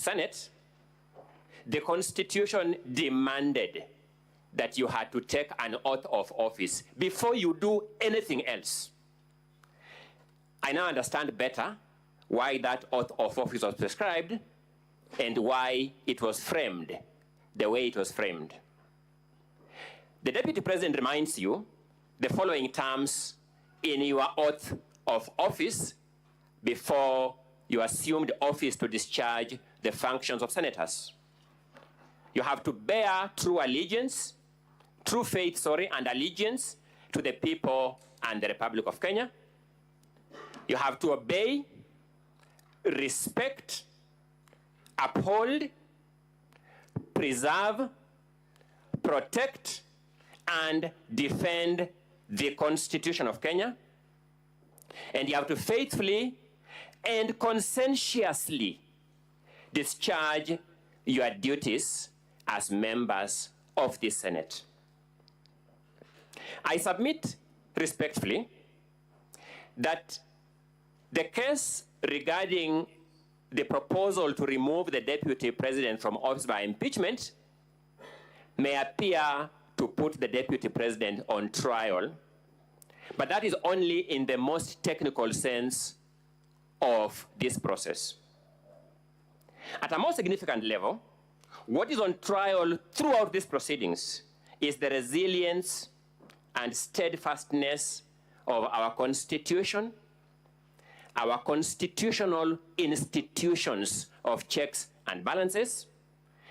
Senate, the Constitution demanded that you had to take an oath of office before you do anything else. I now understand better why that oath of office was prescribed and why it was framed the way it was framed. The Deputy President reminds you the following terms in your oath of office before you assume the office to discharge the functions of senators. You have to bear true faith, and allegiance to the people and the Republic of Kenya. You have to obey, respect, uphold, preserve, protect, and defend the Constitution of Kenya. And you have to faithfully and conscientiously discharge your duties as members of the Senate. I submit respectfully that the case regarding the proposal to remove the Deputy President from office by impeachment may appear to put the Deputy President on trial, but that is only in the most technical sense of this process. At a more significant level, what is on trial throughout these proceedings is the resilience and steadfastness of our Constitution, our constitutional institutions of checks and balances,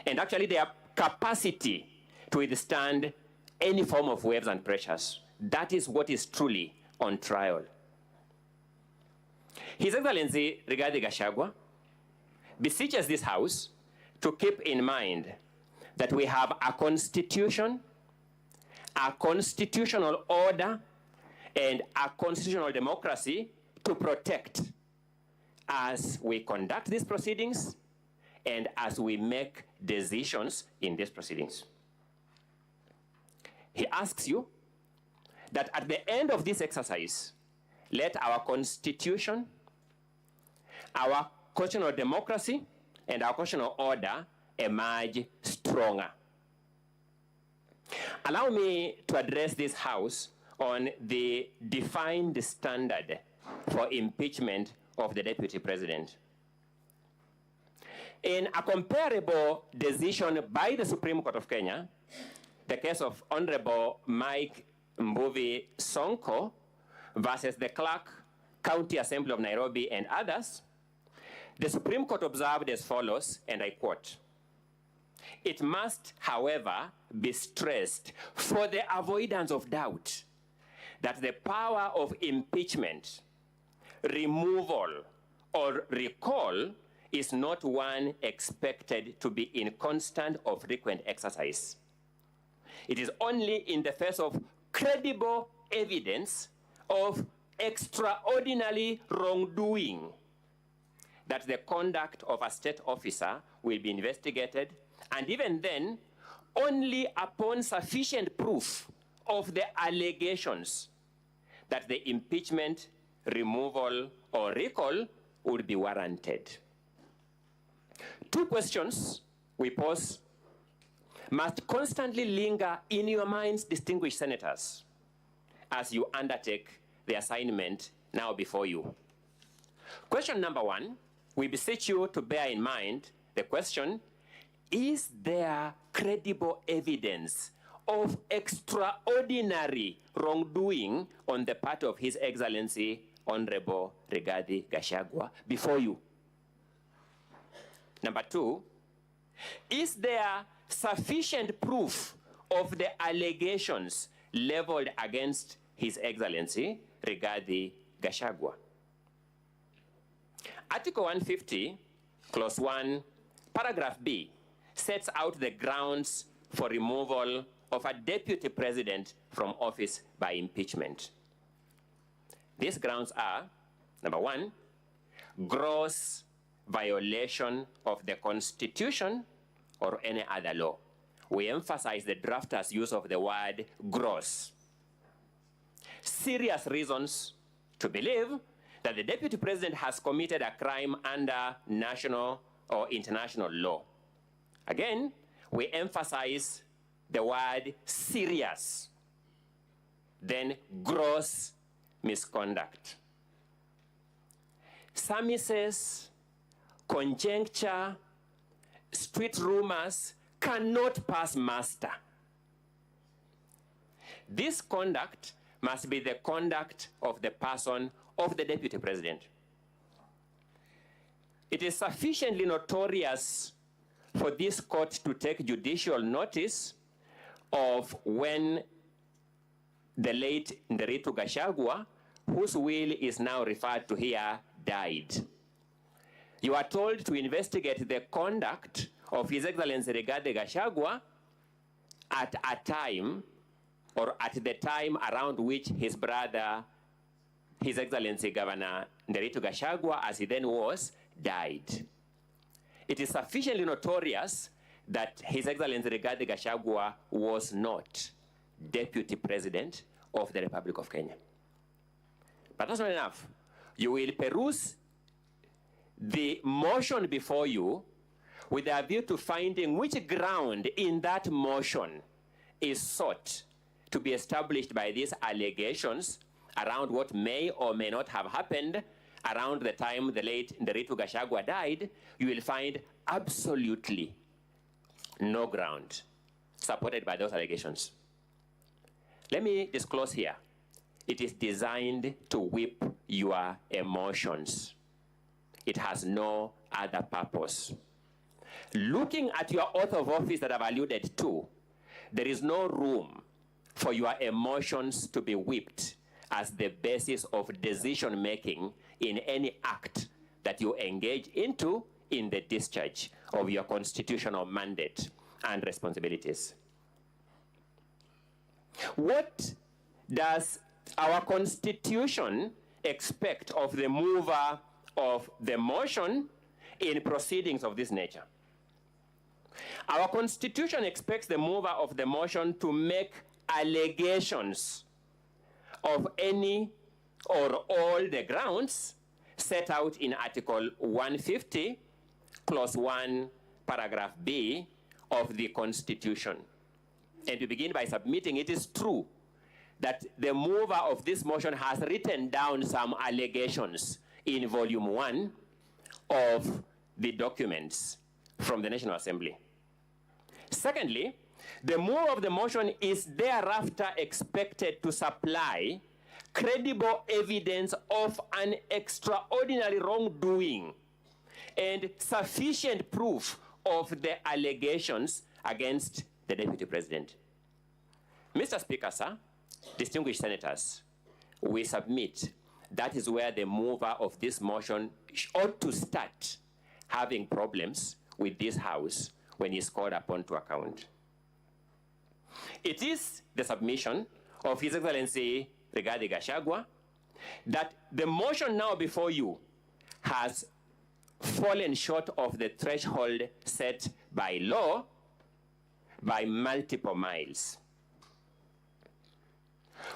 and actually their capacity to withstand any form of waves and pressures. That is what is truly on trial. His Excellency Rigathi Gachagua beseeches this House to keep in mind that we have a constitution, a constitutional order, and a constitutional democracy to protect as we conduct these proceedings and as we make decisions in these proceedings. He asks you that at the end of this exercise, let our constitution, our constitutional democracy, and our constitutional order emerge stronger. Allow me to address this House on the defined standard for impeachment of the Deputy President. In a comparable decision by the Supreme Court of Kenya, the case of Honorable Mike Mbuvi Sonko versus the Clerk, County Assembly of Nairobi and others, the Supreme Court observed as follows, and I quote, "It must, however, be stressed for the avoidance of doubt that the power of impeachment, removal, or recall is not one expected to be in constant or frequent exercise. It is only in the face of credible evidence of extraordinary wrongdoing that the conduct of a state officer will be investigated, and even then, only upon sufficient proof of the allegations that the impeachment, removal, or recall would be warranted." Two questions we pose must constantly linger in your minds, distinguished senators, as you undertake the assignment now before you. Question number one, we beseech you to bear in mind the question, is there credible evidence of extraordinary wrongdoing on the part of His Excellency Honorable Rigathi Gachagua before you? Number two, is there sufficient proof of the allegations leveled against His Excellency Rigathi Gachagua? Article 150, Clause 1, Paragraph B, sets out the grounds for removal of a Deputy President from office by impeachment. These grounds are, number one, gross violation of the Constitution or any other law. We emphasize the drafter's use of the word gross. Serious reasons to believe that the Deputy President has committed a crime under national or international law. Again, we emphasize the word serious, then gross misconduct. Surmises, conjecture, street rumors cannot pass muster. This conduct must be the conduct of the person of the deputy president. It is sufficiently notorious for this court to take judicial notice of when the late Nderitu Gachagua, whose will is now referred to here, died. You are told to investigate the conduct of His Excellency Rigathi Gachagua at a time, or at the time around which his brother, His Excellency Governor Nderitu Gachagua, as he then was, died. It is sufficiently notorious that His Excellency Rigathi Gachagua was not Deputy President of the Republic of Kenya. But that's not enough. You will peruse the motion before you with a view to finding which ground in that motion is sought to be established by these allegations around what may or may not have happened around the time the late Nderitu Gachagua died. You will find absolutely no ground supported by those allegations. Let me disclose here. It is designed to whip your emotions. It has no other purpose. Looking at your oath of office that I've alluded to, there is no room for your emotions to be whipped as the basis of decision-making in any act that you engage into in the discharge of your constitutional mandate and responsibilities. What does our Constitution expect of the mover of the motion in proceedings of this nature? Our Constitution expects the mover of the motion to make allegations of any or all the grounds set out in Article 150, Clause 1, Paragraph B of the Constitution. And to begin by submitting, it is true that the mover of this motion has written down some allegations in Volume 1 of the documents from the National Assembly. Secondly, the mover of the motion is thereafter expected to supply credible evidence of an extraordinary wrongdoing and sufficient proof of the allegations against the Deputy President. Mr. Speaker, sir, distinguished senators, we submit that is where the mover of this motion ought to start having problems with this House when he's called upon to account. It is the submission of His Excellency Rigathi Gachagua that the motion now before you has fallen short of the threshold set by law by multiple miles.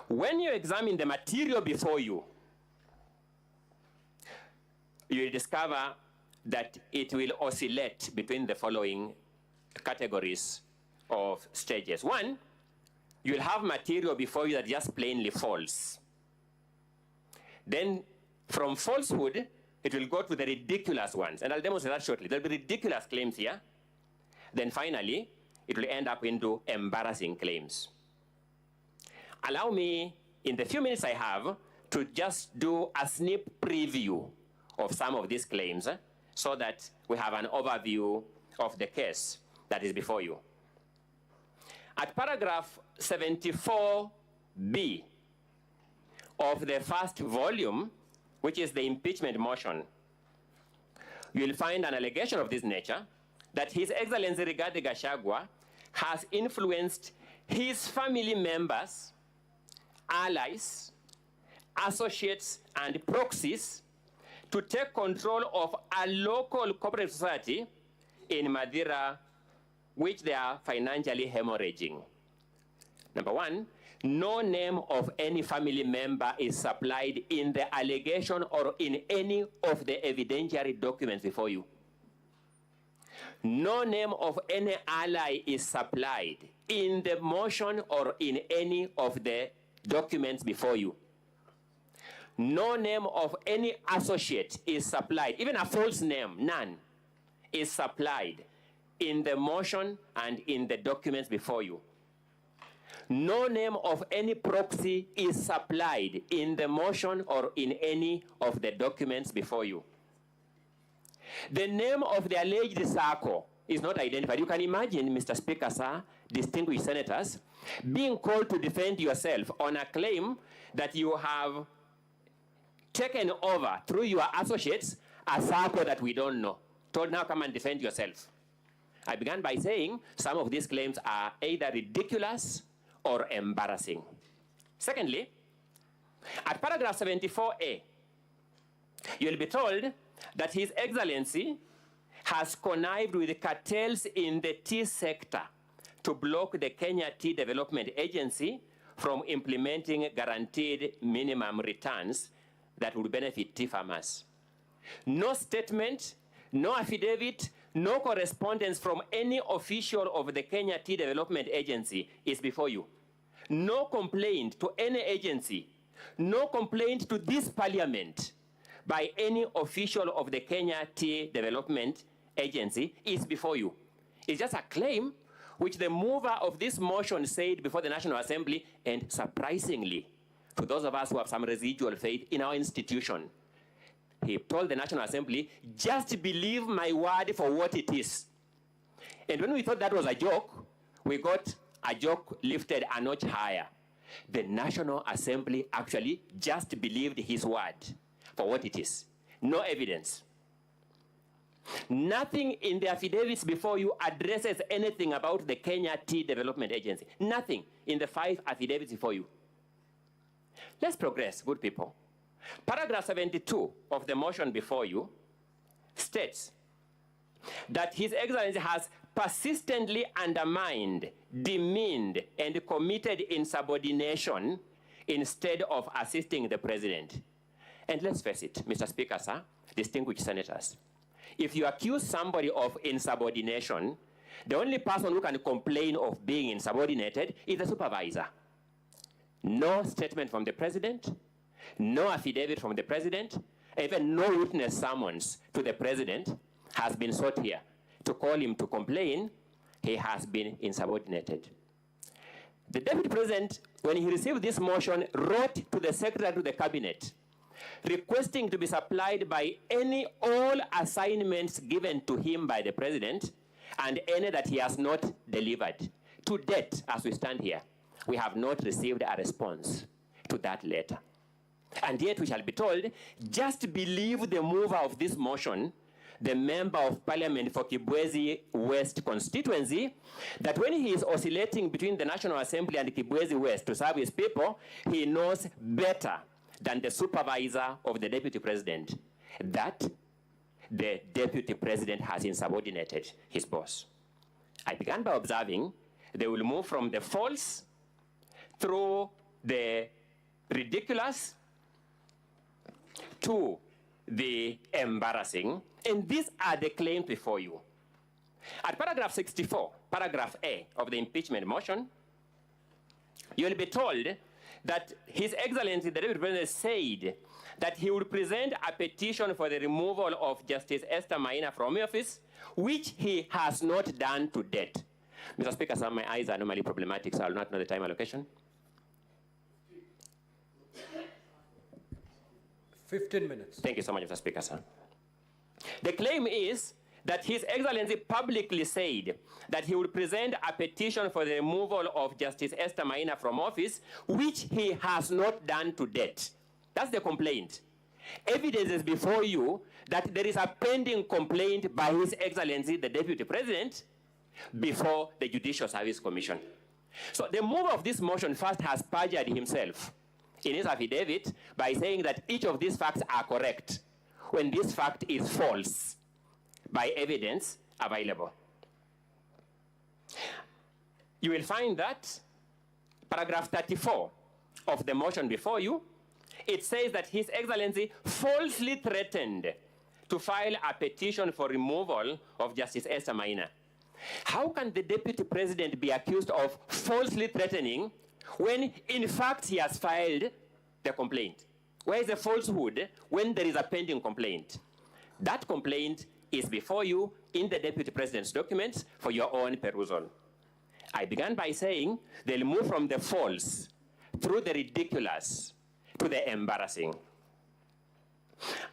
When you examine the material before you, you will discover that it will oscillate between the following categories of stages. One, you'll have material before you that just plainly false. Then from falsehood, it will go to the ridiculous ones. And I'll demonstrate that shortly. There'll be ridiculous claims here. Then finally, it will end up into embarrassing claims. Allow me, in the few minutes I have, to just do a sneak preview of some of these claims so that we have an overview of the case that is before you. At paragraph 74B of the first volume, which is the impeachment motion, you'll find an allegation of this nature that His Excellency Rigathi Gachagua has influenced his family members, allies, associates, and proxies to take control of a local cooperative society in Madeira, which they are financially hemorrhaging. Number one, no name of any family member is supplied in the allegation or in any of the evidentiary documents before you. No name of any ally is supplied in the motion or in any of the documents before you. No name of any associate is supplied, even a false name, none, is supplied in the motion and in the documents before you. No name of any proxy is supplied in the motion or in any of the documents before you. The name of the alleged circle is not identified. You can imagine, Mr. Speaker, sir, distinguished senators, being called to defend yourself on a claim that you have taken over through your associates a circle that we don't know. Told, now come and defend yourself. I began by saying some of these claims are either ridiculous or embarrassing. Secondly, at paragraph 74A, you'll be told that His Excellency has connived with cartels in the tea sector to block the Kenya Tea Development Agency from implementing guaranteed minimum returns that would benefit tea farmers. No statement, no affidavit, no correspondence from any official of the Kenya Tea Development Agency is before you. No complaint to any agency, no complaint to this parliament by any official of the Kenya Tea Development Agency is before you. It's just a claim which the mover of this motion said before the National Assembly, and surprisingly, for those of us who have some residual faith in our institution, he told the National Assembly, just believe my word for what it is. And when we thought that was a joke, we got a joke lifted a notch higher. The National Assembly actually just believed his word for what it is. No evidence. Nothing in the affidavits before you addresses anything about the Kenya Tea Development Agency. Nothing in the 5 affidavits before you. Let's progress, good people. Paragraph 72 of the motion before you states that His Excellency has persistently undermined, demeaned, and committed insubordination instead of assisting the President. And let's face it, Mr. Speaker, sir, distinguished senators, if you accuse somebody of insubordination, the only person who can complain of being insubordinated is the supervisor. No statement from the President, no affidavit from the President, even no witness summons to the President has been sought here to call him to complain he has been insubordinated. The Deputy President, when he received this motion, wrote to the Secretary to the Cabinet requesting to be supplied by all assignments given to him by the President and any that he has not delivered. To date, as we stand here, we have not received a response to that letter. And yet we shall be told, just believe the mover of this motion, the Member of Parliament for Kibwezi West constituency, that when he is oscillating between the National Assembly and Kibwezi West to serve his people, he knows better than the supervisor of the Deputy President that the Deputy President has insubordinated his boss. I began by observing they will move from the false through the ridiculous to the embarrassing, and these are the claims before you. At paragraph 64, paragraph A of the impeachment motion, you will be told that His Excellency, the Deputy President, said that he would present a petition for the removal of Justice Esther Maina from office, which he has not done to date. Mr. Speaker, sir, my eyes are normally problematic, so I will not know the time allocation. 15 minutes. Thank you so much, Mr. Speaker, sir. The claim is that His Excellency publicly said that he would present a petition for the removal of Justice Esther Maina from office, which he has not done to date. That's the complaint. Evidence is before you that there is a pending complaint by His Excellency, the Deputy President, before the Judicial Service Commission. So the mover of this motion first has perjured himself in his affidavit by saying that each of these facts are correct, when this fact is false by evidence available. You will find that paragraph 34 of the motion before you, it says that His Excellency falsely threatened to file a petition for removal of Justice Esther Maina. How can the Deputy President be accused of falsely threatening when, in fact, he has filed the complaint? Where is the falsehood when there is a pending complaint? That complaint is before you in the Deputy President's documents for your own perusal. I began by saying they'll move from the false through the ridiculous to the embarrassing.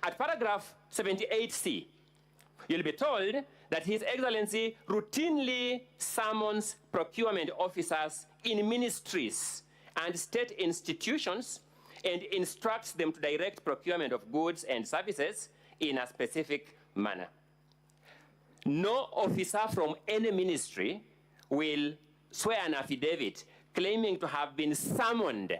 At paragraph 78C, you'll be told that His Excellency routinely summons procurement officers in ministries and state institutions and instructs them to direct procurement of goods and services in a specific manner. No officer from any ministry will swear an affidavit claiming to have been summoned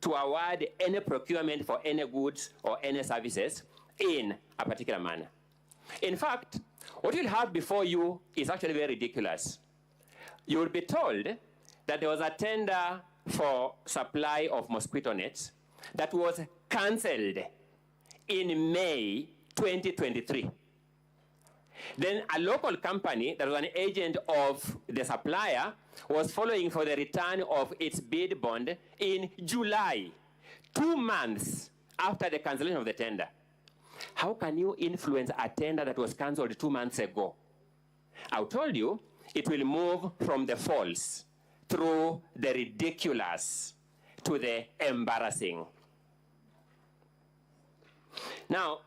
to award any procurement for any goods or any services in a particular manner. In fact, what you'll have before you is actually very ridiculous. You will be told that there was a tender for supply of mosquito nets that was cancelled in May 2023. Then a local company that was an agent of the supplier was following for the return of its bid bond in July, 2 months after the cancellation of the tender. How can you influence a tender that was cancelled 2 months ago? I told you it will move from the false through the ridiculous to the embarrassing. Now,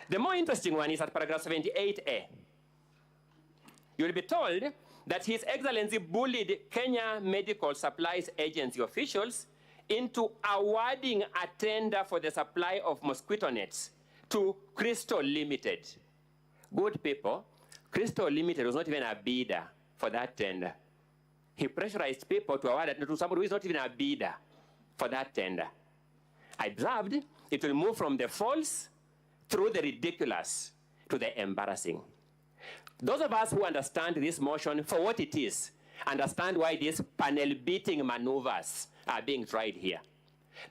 the more interesting one is at paragraph 78A. You'll be told that His Excellency bullied Kenya Medical Supplies Agency officials into awarding a tender for the supply of mosquito nets to Crystal Limited. Good people, Crystal Limited was not even a bidder for that tender. He pressurized people to award it to somebody who is not even a bidder for that tender. I observed it will move from the false through the ridiculous to the embarrassing. Those of us who understand this motion for what it is, understand why these panel beating maneuvers are being tried here.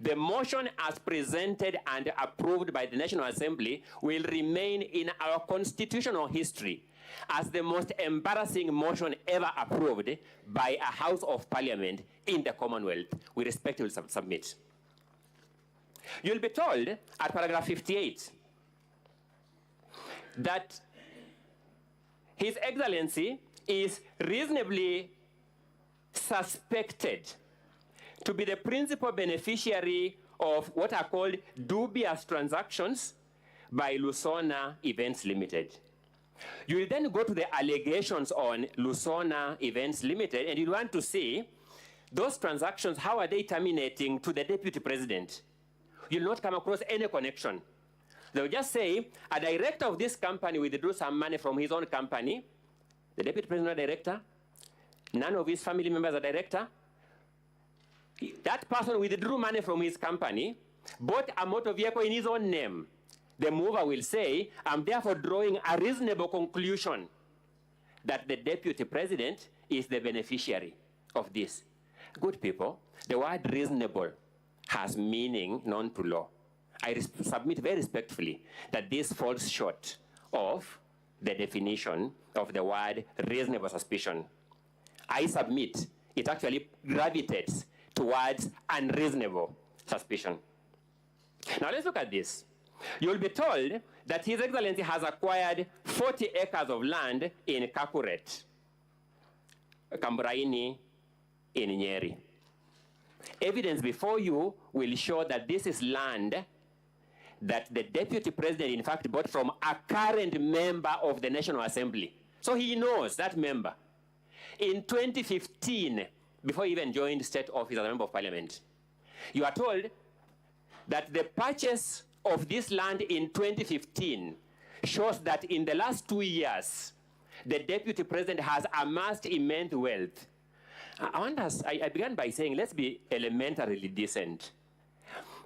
The motion as presented and approved by the National Assembly will remain in our constitutional history as the most embarrassing motion ever approved by a House of Parliament in the Commonwealth. We respectfully submit. You'll be told at paragraph 58 that His Excellency is reasonably suspected to be the principal beneficiary of what are called dubious transactions by Lusona Events Limited. You will then go to the allegations on Lusona Events Limited, and you want to see those transactions, how are they terminating to the Deputy President? You'll not come across any connection. They'll just say, a director of this company withdrew some money from his own company. The Deputy President is a director. None of his family members are director. That person withdrew money from his company, bought a motor vehicle in his own name. The mover will say, I'm therefore drawing a reasonable conclusion that the Deputy President is the beneficiary of this. Good people, the word reasonable has meaning known to law. I submit very respectfully that this falls short of the definition of the word reasonable suspicion. I submit it actually gravitates towards unreasonable suspicion. Now let's look at this. You'll be told that His Excellency has acquired 40 acres of land in Kakuret, Kamburaini in Nyeri. Evidence before you will show that this is land that the Deputy President, in fact, bought from a current member of the National Assembly. So he knows that member. In 2015, before he even joined state office as a member of parliament, you are told that the purchase of this land in 2015 shows that in the last 2 years, the Deputy President has amassed immense wealth. I began by saying, let's be elementarily decent.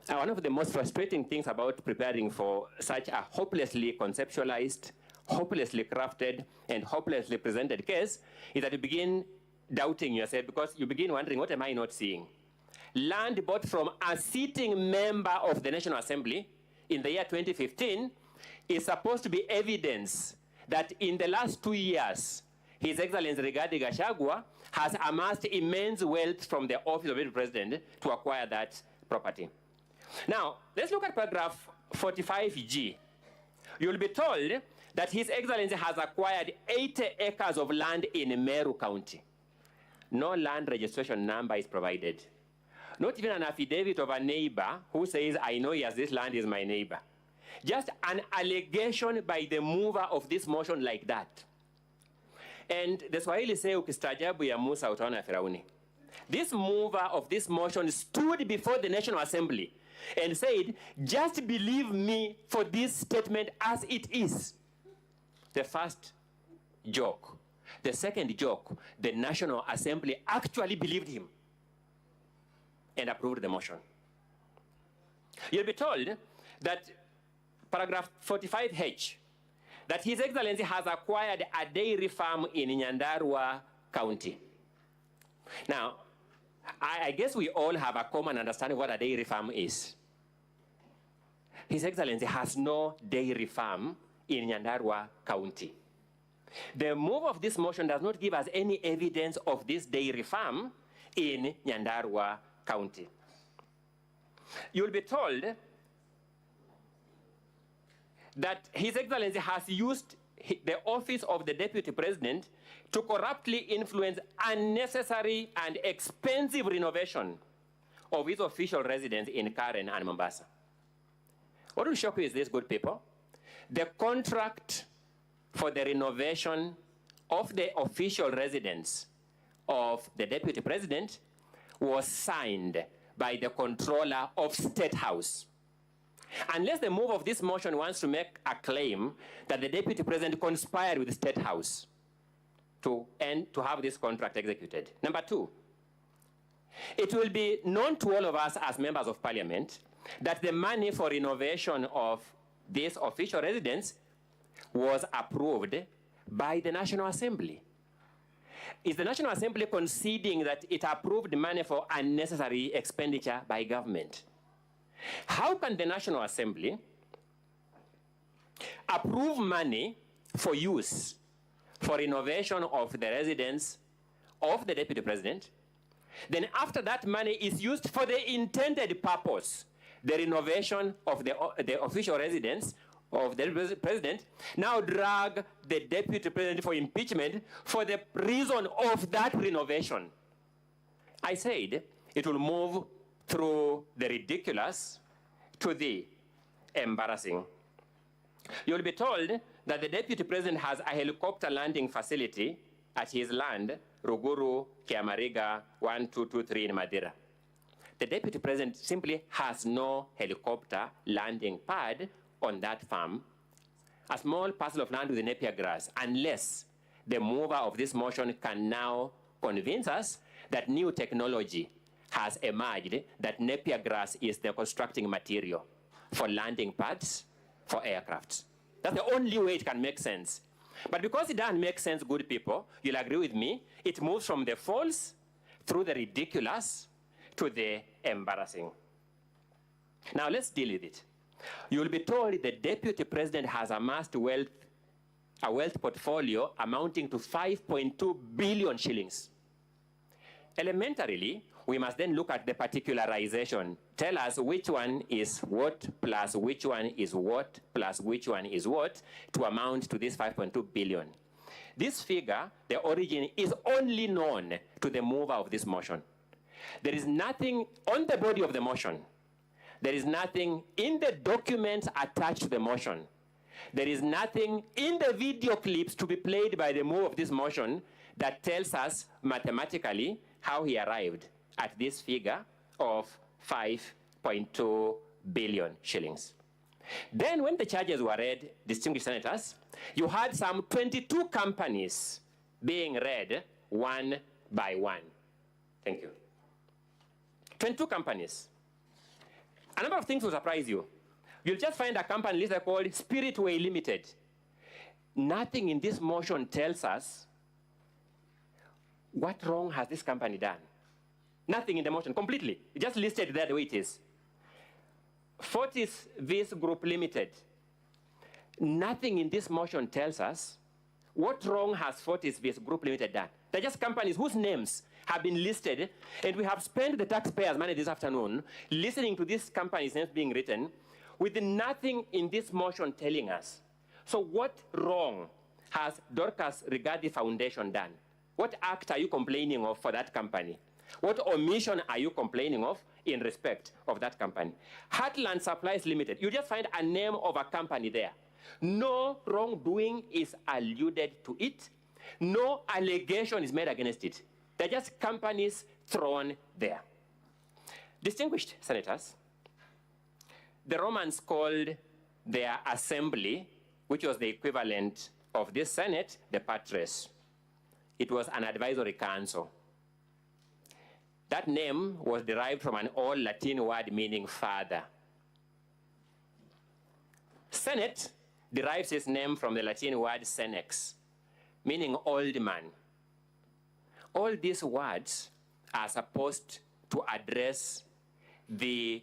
One of the most frustrating things about preparing for such a hopelessly conceptualized, hopelessly crafted, and hopelessly presented case is that you begin doubting yourself because you begin wondering, what am I not seeing? Land bought from a sitting member of the National Assembly in the year 2015 is supposed to be evidence that in the last 2 years, His Excellency Rigathi Gachagua has amassed immense wealth from the office of the president to acquire that property. Now, let's look at paragraph 45G. You'll be told that His Excellency has acquired 80 acres of land in Meru County. No land registration number is provided. Not even an affidavit of a neighbor who says, I know yes, this land is my neighbor. Just an allegation by the mover of this motion like that. And the Swahili say, ukistaajabu ya Musa utaona Firauni. This mover of this motion stood before the National Assembly and said, just believe me for this statement as it is. The first joke. The second joke, the National Assembly actually believed him and approved the motion. You'll be told that paragraph 45H, that His Excellency has acquired a dairy farm in Nyandarua County. Now, I guess we all have a common understanding of what a dairy farm is. His Excellency has no dairy farm in Nyandarua County. The move of this motion does not give us any evidence of this dairy farm in Nyandarua County. You'll be told that His Excellency has used the office of the Deputy President to corruptly influence unnecessary and expensive renovation of his official residence in Karen and Mombasa. What will shock you is this, good people. The contract for the renovation of the official residence of the Deputy President was signed by the controller of State House. Unless the move of this motion wants to make a claim that the Deputy President conspired with the State House to have this contract executed. Number two, it will be known to all of us as members of Parliament that the money for renovation of this official residence was approved by the National Assembly. Is the National Assembly conceding that it approved money for unnecessary expenditure by government? How can the National Assembly approve money for use for renovation of the residence of the Deputy President, then after that money is used for the intended purpose, the renovation of the official residence of the President, now drag the Deputy President for impeachment for the reason of that renovation? I said it will move through the ridiculous to the embarrassing. You'll be told that the Deputy President has a helicopter landing facility at his land, Ruguru, Kiamariga, 1223 in Madeira. The Deputy President simply has no helicopter landing pad on that farm, a small parcel of land with napier grass, unless the mover of this motion can now convince us that new technology has emerged, that napier grass is the constructing material for landing pads for aircraft. That's the only way it can make sense. But because it doesn't make sense, good people, you'll agree with me, it moves from the false through the ridiculous to the embarrassing. Now let's deal with it. You'll be told the Deputy President has amassed a wealth portfolio amounting to 5.2 billion shillings. Elementarily, we must then look at the particularization. Tell us which one is what plus which one is what plus which one is what to amount to this 5.2 billion. This figure, the origin, is only known to the mover of this motion. There is nothing on the body of the motion. There is nothing in the documents attached to the motion. There is nothing in the video clips to be played by the mover of this motion that tells us mathematically how he arrived at this figure of 5.2 billion shillings. Then when the charges were read, distinguished senators, you had some 22 companies being read one by one. Thank you. 22 companies. A number of things will surprise you. You'll just find a company listed called Spiritway Limited. Nothing in this motion tells us what wrong has this company done. Nothing in the motion, completely. It just listed there the way it is. Fortis Vis Group Limited. Nothing in this motion tells us what wrong has Fortis Group Limited done. They're just companies whose names have been listed, and we have spent the taxpayers' money this afternoon listening to these companies' names being written with nothing in this motion telling us. So what wrong has Dorcas Rigadi Foundation done? What act are you complaining of for that company? What omission are you complaining of in respect of that company? Heartland Supplies Limited, you just find a name of a company there. No wrongdoing is alluded to it. No allegation is made against it. They're just companies thrown there. Distinguished senators, the Romans called their assembly, which was the equivalent of this Senate, the patres. It was an advisory council. That name was derived from an old Latin word meaning father. Senate derives its name from the Latin word senex, meaning old man. All these words are supposed to address the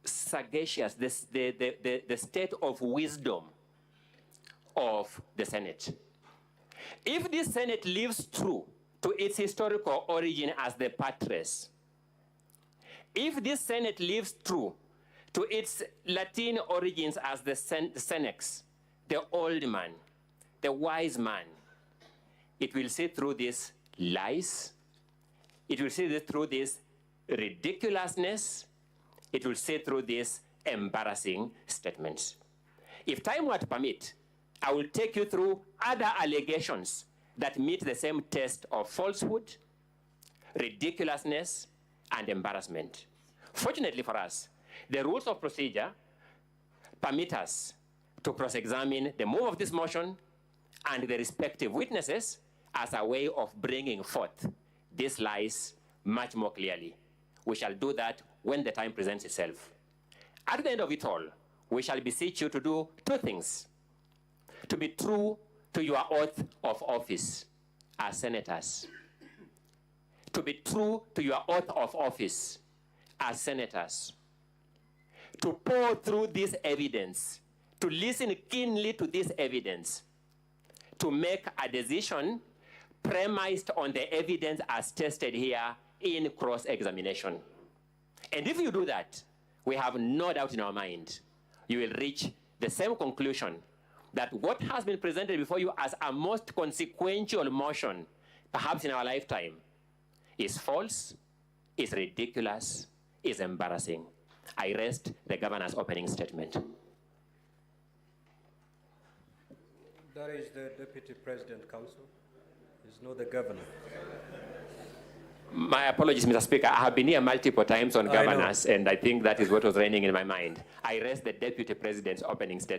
sagacious, the state of wisdom of the Senate. If this Senate lives true to its historical origin as the patres, if this Senate lives true to its Latin origins as the senex, the old man, the wise man, it will see through these lies, it will see through this ridiculousness, it will see through these embarrassing statements. If time were to permit, I will take you through other allegations that meet the same test of falsehood, ridiculousness, and embarrassment. Fortunately for us, the rules of procedure permit us to cross-examine the move of this motion and the respective witnesses as a way of bringing forth these lies much more clearly. We shall do that when the time presents itself. At the end of it all, we shall beseech you to do two things: to be true to your oath of office as senators, to be true to your oath of office as senators, to pour through this evidence, to listen keenly to this evidence, to make a decision premised on the evidence as tested here in cross-examination. And if you do that, we have no doubt in our mind, you will reach the same conclusion that what has been presented before you as a most consequential motion, perhaps in our lifetime, is false, is ridiculous, is embarrassing. I rest the governor's opening statement. That is the Deputy President Council. It's not the governor. My apologies, Mr. Speaker. I have been here multiple times on governance, and I think that is what was reigning in my mind. I rest the Deputy President's opening statement.